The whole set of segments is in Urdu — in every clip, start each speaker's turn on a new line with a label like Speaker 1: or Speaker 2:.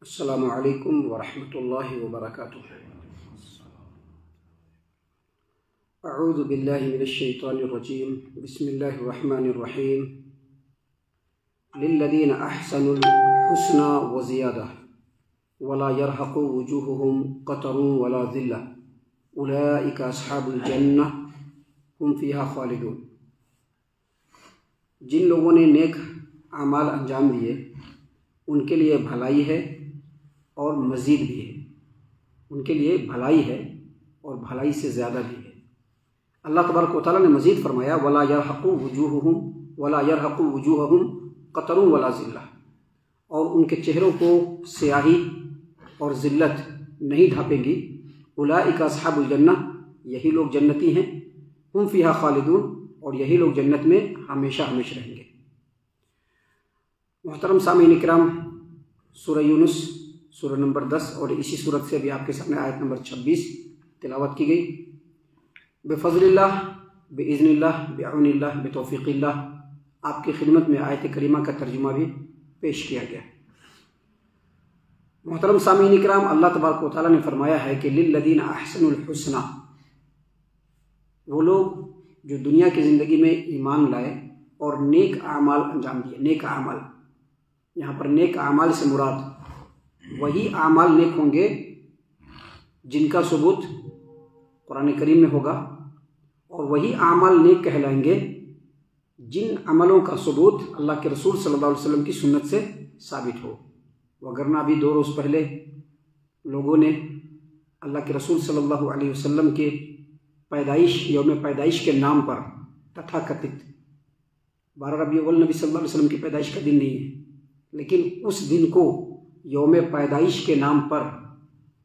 Speaker 1: السلام علیکم ورحمۃ اللہ وبرکاتہ۔ اعوذ باللہ من الشیطان الرجیم، بسم اللہ الرحمن الرحیم۔ للذین احسنوا الحسنى وزیادہ ولا يرهق وجوههم قتر ولا ذلہ اولئک اصحاب الجنہ هم فیہا خالدون۔ جن لوگوں نے نیک اعمال انجام دیے ان کے لیے بھلائی ہے اور مزید بھی ہے، ان کے لیے بھلائی ہے اور بھلائی سے زیادہ بھی ہے۔ اللہ تبارک و تعالیٰ نے مزید فرمایا وَلَا يَرْحَقُ وُجُوهَهُمْ قَتَرٌ وَلَا ذِلَّةٌ، اور ان کے چہروں کو سیاہی اور ذلت نہیں ڈھانپیں گی۔ اولئک اصحاب الجنہ، یہی لوگ جنتی ہیں، ہم فیہا خالدون، اور یہی لوگ جنت میں ہمیشہ ہمیشہ رہیں گے۔ محترم سامعین کرام، سورہ یونس سورہ نمبر 10 اور اسی صورت سے بھی آپ کے سامنے آیت نمبر 26 تلاوت کی گئی۔ بفضل اللہ، باذن اللہ، بعون اللہ، بتوفیق اللہ، آپ کی خدمت میں آیت کریمہ کا ترجمہ بھی پیش کیا گیا۔ محترم سامعین کرام، اللہ تبارک و تعالیٰ نے فرمایا ہے کہ للذین احسنوا الحسنى، وہ لوگ جو دنیا کی زندگی میں ایمان لائے اور نیک اعمال انجام دیے۔ نیک اعمال، یہاں پر نیک اعمال سے مراد وہی اعمال نیک ہوں گے جن کا ثبوت قرآن کریم میں ہوگا، اور وہی اعمال نیک کہلائیں گے جن عملوں کا ثبوت اللہ کے رسول صلی اللہ علیہ وسلم کی سنت سے ثابت ہو۔ وگرنہ ابھی 2 روز پہلے لوگوں نے اللہ کے رسول صلی اللہ علیہ وسلم کے پیدائش، یوم پیدائش کے نام پر تتھا کتھت 12 ربیع الاول نبی صلی اللہ علیہ وسلم کی پیدائش کا دن نہیں ہے، لیکن اس دن کو یوم پیدائش کے نام پر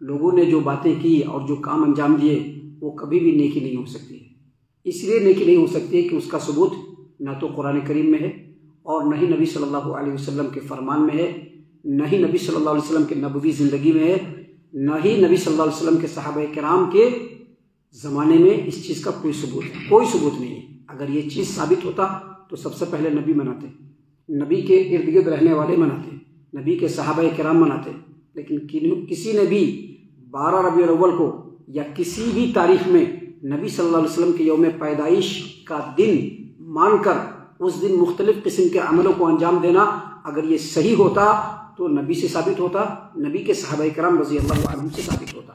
Speaker 1: لوگوں نے جو باتیں کی اور جو کام انجام دیے وہ کبھی بھی نیکی نہیں ہو سکتی۔ اس لیے نیکی نہیں ہو سکتی کہ اس کا ثبوت نہ تو قرآن کریم میں ہے، اور نہ ہی نبی صلی اللہ علیہ وسلم کے فرمان میں ہے، نہ ہی نبی صلی اللہ علیہ وسلم کے نبوی زندگی میں ہے، نہ ہی نبی صلی اللہ علیہ وسلم کے صحابہ کرام کے زمانے میں اس چیز کا کوئی ثبوت نہیں ہے۔ اگر یہ چیز ثابت ہوتا تو سب سے پہلے نبی مناتے، نبی کے ارد گرد رہنے والے مناتے، نبی کے صحابہ کرام مناتے، لیکن کسی نے بھی 12 ربیع الاول کو یا کسی بھی تاریخ میں نبی صلی اللہ علیہ وسلم کے یوم پیدائش کا دن مان کر اس دن مختلف قسم کے عملوں کو انجام دینا، اگر یہ صحیح ہوتا تو نبی سے ثابت ہوتا، نبی کے صحابہ کرام رضی اللہ عنہم سے ثابت ہوتا۔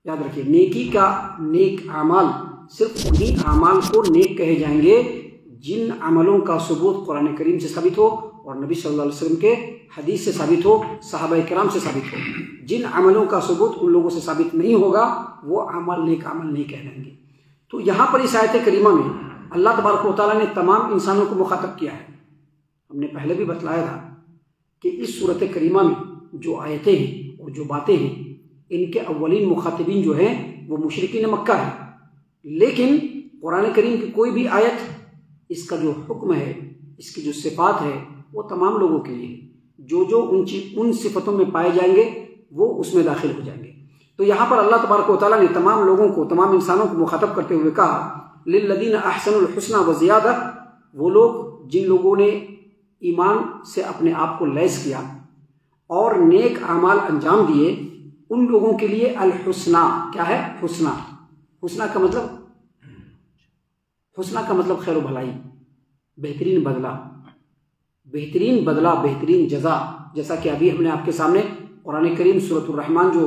Speaker 1: یاد رکھیے، نیکی کا نیک اعمال صرف انہی اعمال کو نیک کہے جائیں گے جن عملوں کا ثبوت قرآن کریم سے ثابت ہو اور نبی صلی اللہ علیہ وسلم کے حدیث سے ثابت ہو، صحابہ کرام سے ثابت ہو۔ جن عملوں کا ثبوت ان لوگوں سے ثابت نہیں ہوگا وہ عمل نیک عمل نہیں کہلائیں گے۔ تو یہاں پر اس آیت کریمہ میں اللہ تبارک و تعالیٰ نے تمام انسانوں کو مخاطب کیا ہے۔ ہم نے پہلے بھی بتلایا تھا کہ اس صورت کریمہ میں جو آیتیں ہیں اور جو باتیں ہیں، ان کے اولین مخاطبین جو ہیں وہ مشرکین مکہ ہیں، لیکن قرآن کریم کی کوئی بھی آیت اس کا جو حکم ہے، اس کی جو صفات ہے، وہ تمام لوگوں کے لیے جو ان صفتوں میں پائے جائیں گے وہ اس میں داخل ہو جائیں گے۔ تو یہاں پر اللہ تبارک و تعالیٰ نے تمام لوگوں کو، تمام انسانوں کو مخاطب کرتے ہوئے کہا للذین احسنوا الحسنى وزیادہ، وہ لوگ جن لوگوں نے ایمان سے اپنے آپ کو لیس کیا اور نیک اعمال انجام دیے، ان لوگوں کے لیے الحسنہ کیا ہے؟ حسنہ۔ حسنہ کا مطلب خیر و بھلائی، بہترین بدلہ، بہترین جزا۔ جیسا کہ ابھی ہم نے آپ کے سامنے قرآن کریم سورۃ الرحمن جو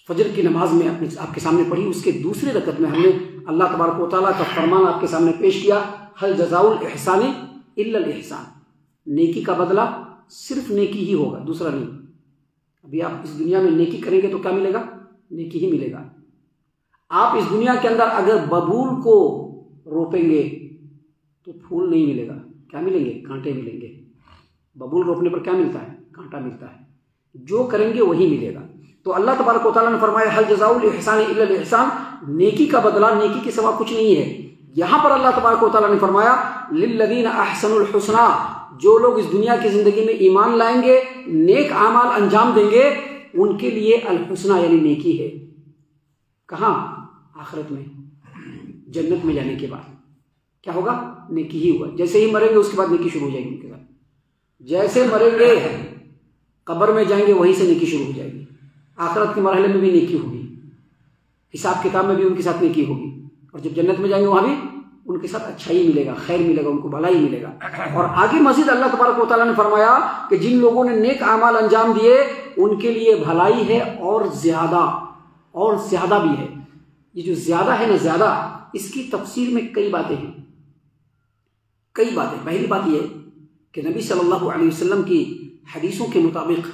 Speaker 1: فجر کی نماز میں آپ کے سامنے پڑھی، اس کے دوسری رکعت میں ہم نے اللہ تبارک و تعالیٰ کا فرمان آپ کے سامنے پیش کیا، هل جزاء الاحسان الا الاحسان، نیکی کا بدلہ صرف نیکی ہی ہوگا، دوسرا نہیں۔ ابھی آپ اس دنیا میں نیکی کریں گے تو کیا ملے گا؟ نیکی ہی ملے گا۔ آپ اس دنیا کے اندر اگر ببول کو روپیں گے تو پھول نہیں ملے گا، کیا ملیں گے؟ کانٹے ملیں گے۔ ببول روپنے پر کیا ملتا ہے؟ کانٹا ملتا ہے۔ جو کریں گے وہی ملے گا۔ تو اللہ تبارک و تعالیٰ نے فرمایا هل جزاء الاحسان الا الاحسان، نیکی کا بدلہ نیکی کے سوا کچھ نہیں ہے۔ یہاں پر اللہ تبارک و تعالیٰ نے فرمایا للذین احسنوا الحسنى، جو لوگ اس دنیا کی زندگی میں ایمان لائیں گے، نیک اعمال انجام دیں گے، ان کے لیے الحسنى یعنی نیکی ہے۔ کہاں؟ آخرت میں، جنت میں جانے کے بعد کیا ہوگا؟ نیکی ہی ہوگا۔ جیسے ہی مریں گے اس کے بعد نیکی شروع ہو جائے گی ان کے ساتھ۔ جیسے مریں گے قبر میں جائیں گے وہیں سے نیکی شروع ہو جائے گی، آخرت کے مرحلے میں بھی نیکی ہوگی، حساب کتاب میں بھی ان کے ساتھ نیکی ہوگی، اور جب جنت میں جائیں گے وہاں بھی ان کے ساتھ اچھائی ملے گا، خیر ملے گا، ان کو بھلائی ملے گا۔ اور آگے مزید اللہ تبارک و تعالیٰ نے فرمایا کہ جن لوگوں نے نیک اعمال انجام دیے ان کے لیے بھلائی ہے اور زیادہ بھی ہے۔ یہ جو زیادہ ہے نا، زیادہ، اس کی تفسیر میں کئی باتیں ہیں، کئی باتیں۔ پہلی بات یہ کہ نبی صلی اللہ علیہ وسلم کی حدیثوں کے مطابق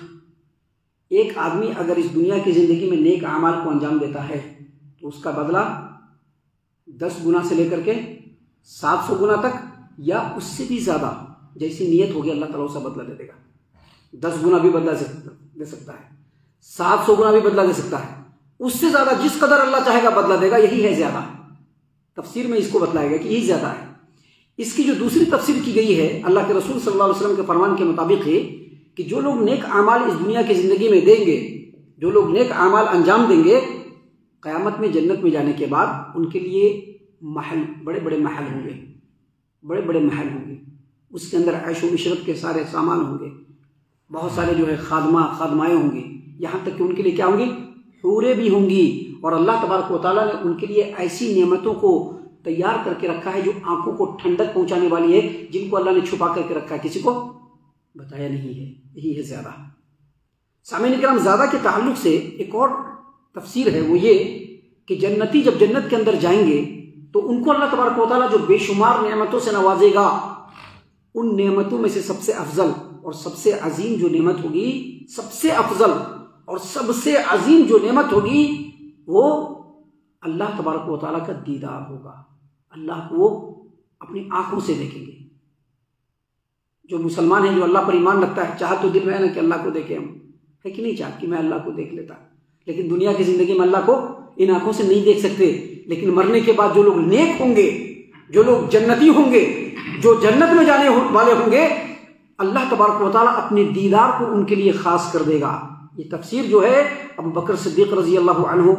Speaker 1: ایک آدمی اگر اس دنیا کی زندگی میں نیک اعمال کو انجام دیتا ہے تو اس کا بدلہ 10 گنا سے لے کر کے 700 گنا تک یا اس سے بھی زیادہ، جیسی نیت ہوگی اللہ تعالیٰ اسے بدلہ دے گا۔ 10 گنا بھی بدلہ دے سکتا ہے، 700 گنا بھی بدلہ دے سکتا ہے، اس سے زیادہ جس قدر اللہ چاہے گا بدلہ دے گا۔ یہی ہے زیادہ، تفسیر میں اس کو بتلایا گیا کہ یہی زیادہ ہے۔ اس کی جو دوسری تفسیر کی گئی ہے اللہ کے رسول صلی اللہ علیہ وسلم کے فرمان کے مطابق ہے کہ جو لوگ نیک اعمال اس دنیا کی زندگی میں دیں گے، جو لوگ نیک اعمال انجام دیں گے، قیامت میں جنت میں جانے کے بعد ان کے لیے محل، بڑے بڑے محل ہوں گے، بڑے بڑے محل ہوں گے، اس کے اندر عیش و عشرت کے سارے سامان ہوں گے، بہت سارے جو ہے خادمائیں ہوں گی، یہاں تک کہ ان کے لیے کیا ہوں گی، حوریں بھی ہوں گی۔ اور اللہ تبارک و تعالیٰ نے ان کے لیے ایسی نعمتوں کو تیار کر کے رکھا ہے جو آنکھوں کو ٹھنڈک پہنچانے والی ہے، جن کو اللہ نے چھپا کر کے رکھا ہے، کسی کو بتایا نہیں ہے۔ یہی ہے زیادہ۔ سامعین کرام، زیادہ کے تعلق سے ایک اور تفسیر ہے، وہ یہ کہ جنتی جب جنت کے اندر جائیں گے تو ان کو اللہ تبارک و تعالیٰ جو بے شمار نعمتوں سے نوازے گا، ان نعمتوں میں سے سب سے افضل اور سب سے عظیم جو نعمت ہوگی، سب سے افضل اور سب سے عظیم جو نعمت ہوگی، وہ اللہ تبارک و تعالیٰ کا دیدار ہوگا۔ اللہ کو وہ اپنی آنکھوں سے دیکھیں گے۔ جو مسلمان ہیں، جو اللہ پر ایمان رکھتا ہے، چاہت تو دل میں ہے نا کہ اللہ کو دیکھیں، ہم ہے کہ نہیں چاہت کہ میں اللہ کو دیکھ لیتا، لیکن دنیا کی زندگی میں اللہ کو ان آنکھوں سے نہیں دیکھ سکتے۔ لیکن مرنے کے بعد جو لوگ نیک ہوں گے، جو لوگ جنتی ہوں گے، جو جنت میں جانے والے ہوں گے، اللہ تبارک و تعالیٰ اپنے دیدار کو ان کے لیے خاص کر دے گا۔ یہ تفسیر جو ہے ابو بکر صدیق رضی اللہ عنہ،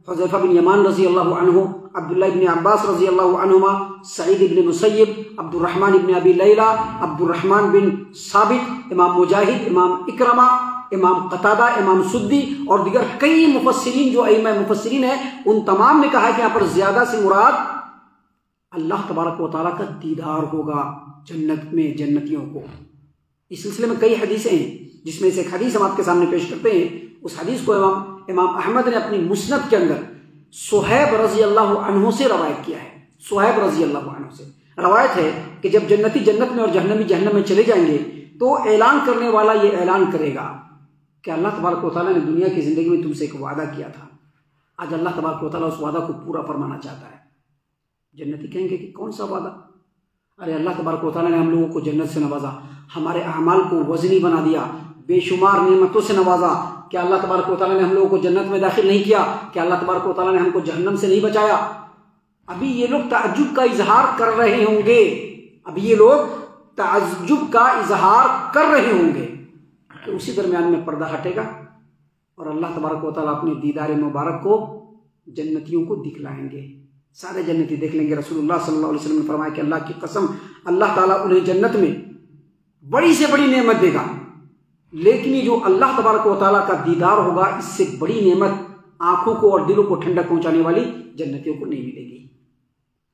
Speaker 1: حذیفہ بن یمان رضی اللہ عنہ، عبداللہ بن عباس رضی اللہ عنہما، سعید بن مسیب، عبد الرحمن بن ابی لیلہ، عبد الرحمن بن ثابت، امام مجاہد، امام اکرمہ، امام قتادہ، امام سدی اور دیگر کئی مفسرین جو ائمہ مفسرین ہیں، ان تمام نے کہا ہے کہ یہاں پر زیادہ سے مراد اللہ تبارک و تعالیٰ کا دیدار ہوگا جنت میں جنتیوں کو۔ اس سلسلے میں کئی حدیثیں ہیں، جس میں سے ایک حدیث ہم آپ کے سامنے پیش کرتے ہیں۔ اس حدیث کو امام احمد نے اپنی مسند کے اندر صہیب رضی اللہ عنہ سے روایت کیا ہے۔ صہیب رضی اللہ عنہ سے روایت ہے کہ جب جنتی جنت میں اور جہنمی جہنم میں چلے جائیں گے تو اعلان کرنے والا یہ اعلان کرے گا کہ اللہ تبارک و تعالیٰ نے دنیا کی زندگی میں تم سے ایک وعدہ کیا تھا، آج اللہ تبارک و تعالیٰ اس وعدہ کو پورا فرمانا چاہتا ہے۔ جنتی کہیں گے کہ کون سا وعدہ؟ ارے اللہ تبارک و تعالیٰ نے ہم لوگوں کو جنت سے نوازا، ہمارے اعمال کو وزنی بنا دیا، بے شمار نعمتوں سے نوازا۔ کیا اللہ تبارک و تعالیٰ نے ہم لوگوں کو جنت میں داخل نہیں کیا؟ کیا اللہ تبارک و تعالیٰ نے ہم کو جہنم سے نہیں بچایا؟ ابھی یہ لوگ تعجب کا اظہار کر رہے ہوں گے، ابھی یہ لوگ تعجب کا اظہار کر رہے ہوں گے کہ اسی درمیان میں پردہ ہٹے گا اور اللہ تبارک و تعالیٰ اپنے دیدار مبارک کو جنتیوں کو دکھلائیں گے۔ سارے جنتی دیکھ لیں گے۔ رسول اللہ صلی اللہ علیہ وسلم نے فرمایا کہ اللہ کی قسم، اللہ تعالیٰ انہیں جنت میں بڑی سے بڑی نعمت دے گا، لیکن یہ جو اللہ تبارک و تعالیٰ کا دیدار ہوگا، اس سے بڑی نعمت آنکھوں کو اور دلوں کو ٹھنڈک پہنچانے والی جنتیوں کو نہیں ملے گی۔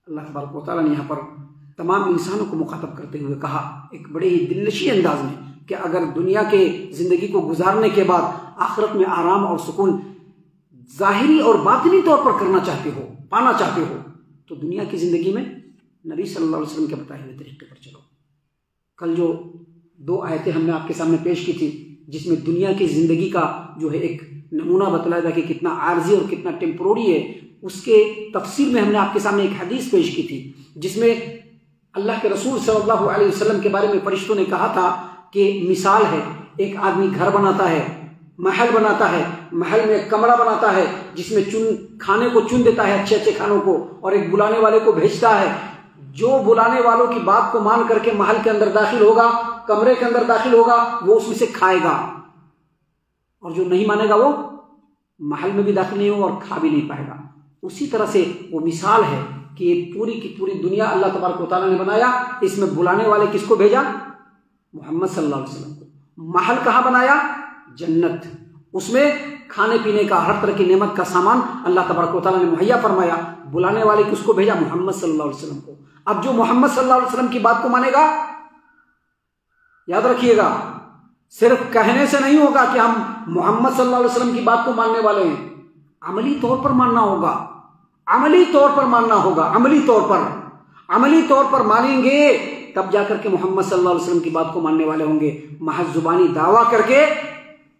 Speaker 1: اللہ تبارک و تعالیٰ نے یہاں پر تمام انسانوں کو مخاطب کرتے ہوئے کہا ایک بڑے ہی دلنشین انداز میں کہ اگر دنیا کے زندگی کو گزارنے کے بعد آخرت میں آرام اور سکون ظاہری اور باطنی طور پر کرنا چاہتے ہو، پانا چاہتے ہو، تو دنیا کی زندگی میں نبی صلی اللہ علیہ وسلم کے بتائے ہوئے طریقے پر چلو۔ کل جو 2 آیتیں ہم نے آپ کے سامنے پیش کی تھی، جس میں دنیا کی زندگی کا جو ہے ایک نمونہ بتلایا تھا کہ کتنا عارضی اور کتنا ٹیمپروری ہے، اس کے تفسیر میں ہم نے آپ کے سامنے ایک حدیث پیش کی تھی جس میں اللہ کے رسول صلی اللہ علیہ وسلم کے بارے میں فرشتوں نے کہا تھا کہ مثال ہے، ایک آدمی گھر بناتا ہے، محل بناتا ہے، محل میں ایک کمرہ بناتا ہے جس میں کھانے کو چن دیتا ہے، اچھے اچھے کھانوں کو، اور ایک بلانے والے کو بھیجتا ہے۔ جو بلانے والوں کی بات کو مان کر کے محل کے اندر داخل ہوگا، کمرے کے اندر داخل ہوگا، وہ اس میں سے کھائے گا، اور جو نہیں مانے گا وہ محل میں بھی داخل نہیں ہوگا اور کھا بھی نہیں پائے گا۔ اسی طرح سے وہ مثال ہے کہ یہ پوری کی پوری دنیا اللہ تبارک و تعالیٰ نے بنایا، اس میں بلانے والے کس کو بھیجا؟ محمد صلی اللہ علیہ وسلم کو۔ محل کہاں بنایا؟ جنت، اس میں کھانے پینے کا ہر طرح کی نعمت کا سامان اللہ تبارک و تعالیٰ نے مہیا فرمایا۔ بلانے والے کس کو بھیجا؟ محمد صلی اللہ علیہ وسلم کو۔ اب جو محمد صلی اللہ علیہ وسلم کی بات کو مانے گا، یاد رکھیے گا، صرف کہنے سے نہیں ہوگا کہ ہم محمد صلی اللہ علیہ وسلم کی بات کو ماننے والے ہیں، عملی طور پر ماننا ہوگا، عملی طور پر ماننا ہوگا، عملی طور پر مانیں گے تب جا کر کے محمد صلی اللہ علیہ وسلم کی بات کو ماننے والے ہوں گے۔ محض زبانی دعویٰ کر کے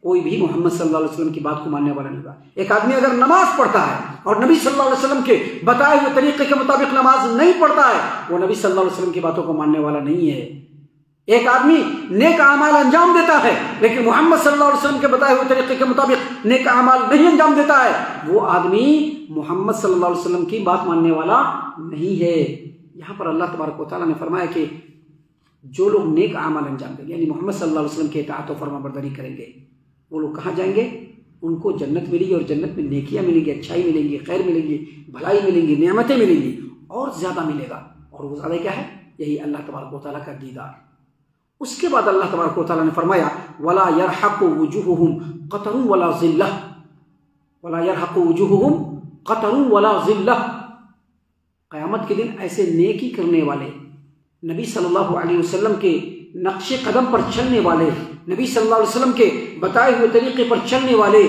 Speaker 1: کوئی بھی محمد صلی اللہ علیہ وسلم کی بات کو ماننے والا نہیں ہوگا۔ ایک آدمی اگر نماز پڑھتا ہے اور نبی صلی اللہ علیہ وسلم کے بتائے ہوئے طریقے کے مطابق نماز نہیں پڑھتا ہے، وہ نبی صلی اللہ علیہ وسلم کی باتوں کو ماننے والا نہیں ہے۔ ایک آدمی نیک اعمال انجام دیتا ہے لیکن محمد صلی اللہ علیہ وسلم کے بتائے ہوئے طریقے کے مطابق نیک اعمال نہیں انجام دیتا ہے، وہ آدمی محمد صلی اللہ علیہ وسلم کی بات ماننے والا نہیں ہے۔ یہاں پر اللہ تبارک و تعالیٰ نے فرمایا کہ جو لوگ نیک اعمال انجام دیں گے، یعنی محمد صلی اللہ علیہ وسلم کی اطاعت و فرما برداری کریں گے، وہ لوگ کہاں جائیں گے؟ ان کو جنت ملے گی، اور جنت میں نیکیاں ملیں گی، اچھائی ملیں گی، خیر ملیں گی، بھلائی ملیں گی، نعمتیں ملیں گی، اور زیادہ ملے گا۔ اور وہ زیادہ کیا ہے؟ یہی اللہ تبارک و تعالیٰ کا دیدار۔ اس کے بعد اللہ تبارک و تعالیٰ نے فرمایا وَلَا يَرْحَقُ وُجُوهُهُمْ قَتَرٌ وَلَا ذِلَّةٌ، وَلَا يَرْحَقُ وُجُوهُهُمْ قَتَرٌ وَلَا ذِلَّةٌ۔ قیامت کے دن ایسے نیکی کرنے والے، نبی صلی اللہ علیہ وسلم کے نقش قدم پر چلنے والے، نبی صلی اللہ علیہ وسلم کے بتائے ہوئے طریقے پر چلنے والے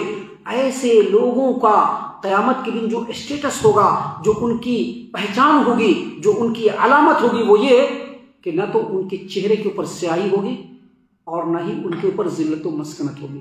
Speaker 1: ایسے لوگوں کا قیامت کے دن جو اسٹیٹس ہوگا، جو ان کی پہچان ہوگی، جو ان کی علامت ہوگی، وہ یہ کہ نہ تو ان کے چہرے کے اوپر سیاہی ہوگی اور نہ ہی ان کے اوپر ذلت و مسکنت ہوگی۔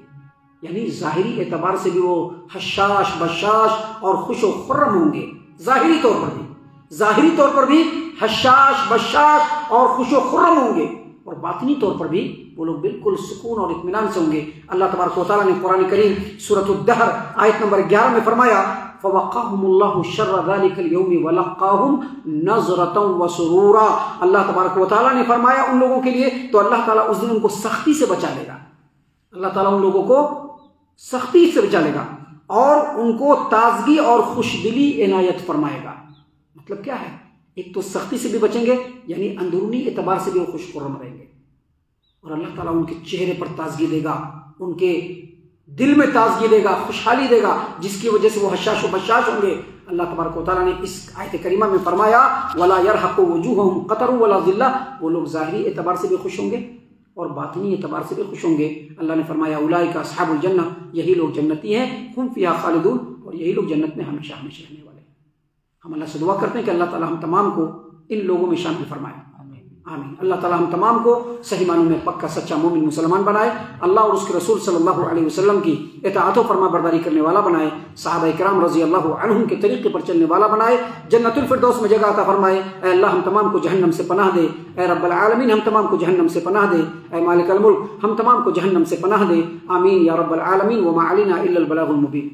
Speaker 1: یعنی ظاہری اعتبار سے بھی وہ حشاش بشاش اور خوش و خرم ہوں گے، ظاہری طور پر بھی حشاش بشاش اور خوش و خرم ہوں گے، اور باطنی طور پر بھی وہ لوگ بالکل سکون اور اطمینان سے ہوں گے۔ اللہ تبارک و تعالیٰ نے قرآن کریم سورۃ الدہر آیت نمبر 11 میں فرمایا فَوَقَاهُمُ اللَّهُ شَرَّ ذَلِكَ الْيَوْمِ وَلَقَّاهُمْ نَظْرَةً وَسُرُورًا۔ اللہ تبارک و تعالیٰ نے فرمایا ان لوگوں کے لیے تو اللہ تعالیٰ اس دن ان کو سختی سے بچا لے گا، اللہ تعالیٰ ان لوگوں کو سختی سے بچا لے گا اور ان کو تازگی اور خوش دلی عنایت فرمائے گا۔ مطلب کیا ہے؟ ایک تو سختی سے بھی بچیں گے، یعنی اندرونی اعتبار سے بھی وہ خوش خرم رہیں گے، اور اللہ تعالیٰ ان کے چہرے پر تازگی دے گا، ان کے دل میں تازگی دے گا، خوشحالی دے گا، جس کی وجہ سے وہ حشاش و بشاش ہوں گے۔ اللہ تبارک و تعالیٰ نے اس آیت کریمہ میں فرمایا وَلَا يَرْحَقُ وُجُوهُهُمْ قَتَرٌ وَلَا ذِلَّةٌ، وہ لوگ ظاہری اعتبار سے بھی خوش ہوں گے اور باطنی اعتبار سے بھی خوش ہوں گے۔ اللہ نے فرمایا اولئک اصحاب الجنہ، یہی لوگ جنتی ہیں، ہم فیہا خالدون، اور یہی لوگ جنت میں ہمیشہ ہمیشہ رہنے والے ہیں۔ ہم اللہ سے دعا کرتے ہیں کہ اللہ تعالیٰ ہم تمام کو ان لوگوں میں شامل فرمائے، آمین۔ اللہ تعالیٰ ہم تمام کو صحیح معنوں میں پکا سچا مومن مسلمان بنائے، اللہ اور اس کے رسول صلی اللہ علیہ وسلم کی اطاعت و فرما برداری کرنے والا بنائے، صحابہ کرام رضی اللہ عنہم کے طریقے پر چلنے والا بنائے، جنت الفردوس میں جگہ عطا فرمائے۔ اے اللہ ہم تمام کو جہنم سے پناہ دے، اے رب العالمین ہم تمام کو جہنم سے پناہ دے، اے مالک الملک ہم تمام کو جہنم سے پناہ دے، آمین یا رب العالمین۔ وما علینا الا البلاغ المبین۔